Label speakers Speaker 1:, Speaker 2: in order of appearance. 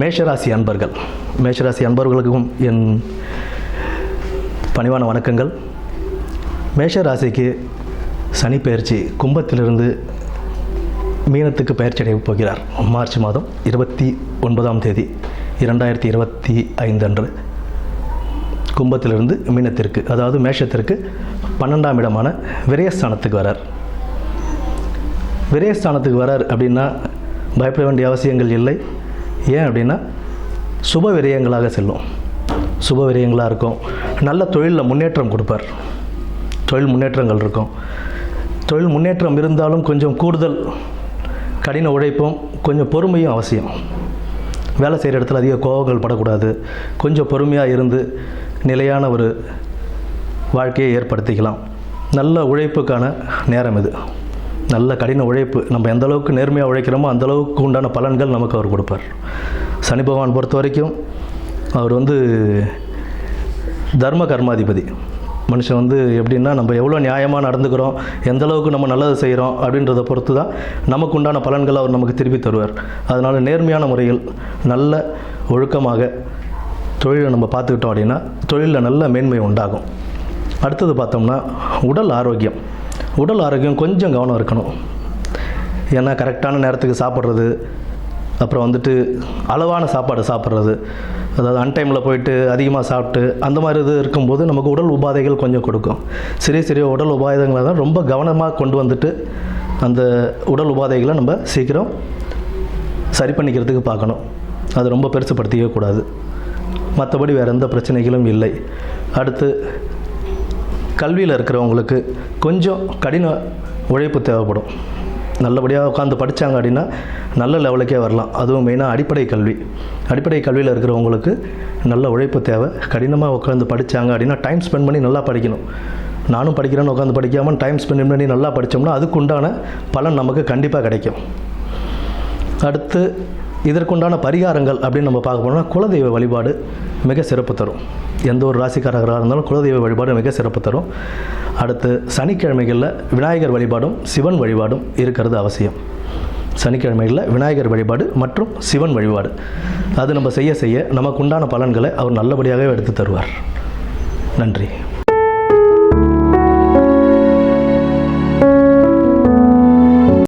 Speaker 1: மேஷராசி அன்பர்களுக்கும் என் பணிவான வணக்கங்கள். மேஷராசிக்கு சனி பயிற்சி கும்பத்திலிருந்து மீனத்துக்கு பயிற்சி அடைய போகிறார். மார்ச் மாதம் 29ஆம் தேதி 2025 அன்று கும்பத்திலிருந்து மீனத்திற்கு, அதாவது மேஷத்திற்கு 12ஆம் இடமான விரயஸ்தானத்துக்கு வரார். விரயஸ்தானத்துக்கு வரார் அப்படின்னா பயப்பட வேண்டிய அவசியங்கள் இல்லை. ஏன் அப்படின்னா சுப விரயங்களாக செல்லும். சுப விரயங்களாக இருக்கும். நல்ல தொழிலில் முன்னேற்றம் கொடுப்பார். தொழில் முன்னேற்றங்கள் இருக்கும். தொழில் முன்னேற்றம் இருந்தாலும் கொஞ்சம் கூடுதல் கடின உழைப்பும் கொஞ்சம் பொறுமையும் அவசியம். வேலை செய்கிற இடத்துல அதிக கோபங்கள் படக்கூடாது. கொஞ்சம் பொறுமையாக இருந்து நிலையான ஒரு வாழ்க்கையை ஏற்படுத்திக்கலாம். நல்ல உழைப்புக்கான நேரம் இது. நல்ல கடின உழைப்பு. நம்ம எந்த அளவுக்கு நேர்மையாக உழைக்கிறோமோ அந்த அளவுக்கு உண்டான பலன்கள் நமக்கு அவர் கொடுப்பார். சனி பகவான் பொறுத்த வரைக்கும் அவர் தர்ம கர்மாதிபதி. மனுஷன் எப்படின்னா நம்ம எவ்வளோ நியாயமாக நடந்துக்கிறோம், எந்த அளவுக்கு நம்ம நல்லது செய்கிறோம் அப்படின்றத பொறுத்து தான் நமக்கு உண்டான பலன்கள் அவர் நமக்கு திருப்பி தருவார். அதனால் நேர்மையான முறையில் நல்ல ஒழுக்கமாக தொழிலை நம்ம பார்த்துக்கிட்டோம் அப்படின்னா தொழிலில் நல்ல மேன்மை உண்டாகும். அடுத்தது பார்த்தோம்னா உடல் ஆரோக்கியம் கொஞ்சம் கவனம் இருக்கணும். ஏன்னா கரெக்டான நேரத்துக்கு சாப்பிட்றது, அப்புறம் அளவான சாப்பாடு சாப்பிட்றது, அதாவது அன்டைமில் போயிட்டு அதிகமாக சாப்பிட்டு அந்த மாதிரி இது இருக்கும்போது நமக்கு உடல் உபாதைகள் கொஞ்சம் கொடுக்கும். சிறிய உடல் உபாதைகளை தான் ரொம்ப கவனமாக கொண்டு அந்த உடல் உபாதைகளை நம்ம சீக்கிரம் சரி பண்ணிக்கிறதுக்கு பார்க்கணும். அது ரொம்ப பெருசுப்படுத்திக்கவே கூடாது. மற்றபடி வேறு எந்த பிரச்சனைகளும் இல்லை. அடுத்து கல்வியில் இருக்கிறவங்களுக்கு கொஞ்சம் கடின உழைப்பு தேவைப்படும். நல்லபடியாக உட்காந்து படித்தாங்க அப்படின்னா நல்ல லெவலுக்கே வரலாம். அதுவும் மெயினாக அடிப்படை கல்வியில் இருக்கிறவங்களுக்கு நல்ல உழைப்பு தேவை. கடினமாக உட்காந்து படித்தாங்க அப்படின்னா டைம் ஸ்பெண்ட் பண்ணி நல்லா படிக்கணும். நானும் படிக்கிறேன்னு உட்காந்து படிக்காமல் டைம் ஸ்பெண்ட் பண்ணி நல்லா படித்தோம்னா அதுக்கு உண்டான பலன் நமக்கு கண்டிப்பாக கிடைக்கும். அடுத்து இதற்குண்டான பரிகாரங்கள் அப்படின்னு நம்ம பார்க்க போனோம்னா குலதெய்வ வழிபாடு மிக சிறப்பு தரும். எந்த ஒரு ராசிக்காரர்களாக இருந்தாலும் குலதெய்வ வழிபாடு மிக சிறப்பு தரும். அடுத்து சனிக்கிழமைகளில் விநாயகர் வழிபாடும் சிவன் வழிபாடும் இருக்கிறது அவசியம். சனிக்கிழமைகளில் விநாயகர் வழிபாடு மற்றும் சிவன் வழிபாடு அது நம்ம செய்ய நமக்கு உண்டான பலன்களை அவர் நல்லபடியாகவே எடுத்து தருவார். நன்றி.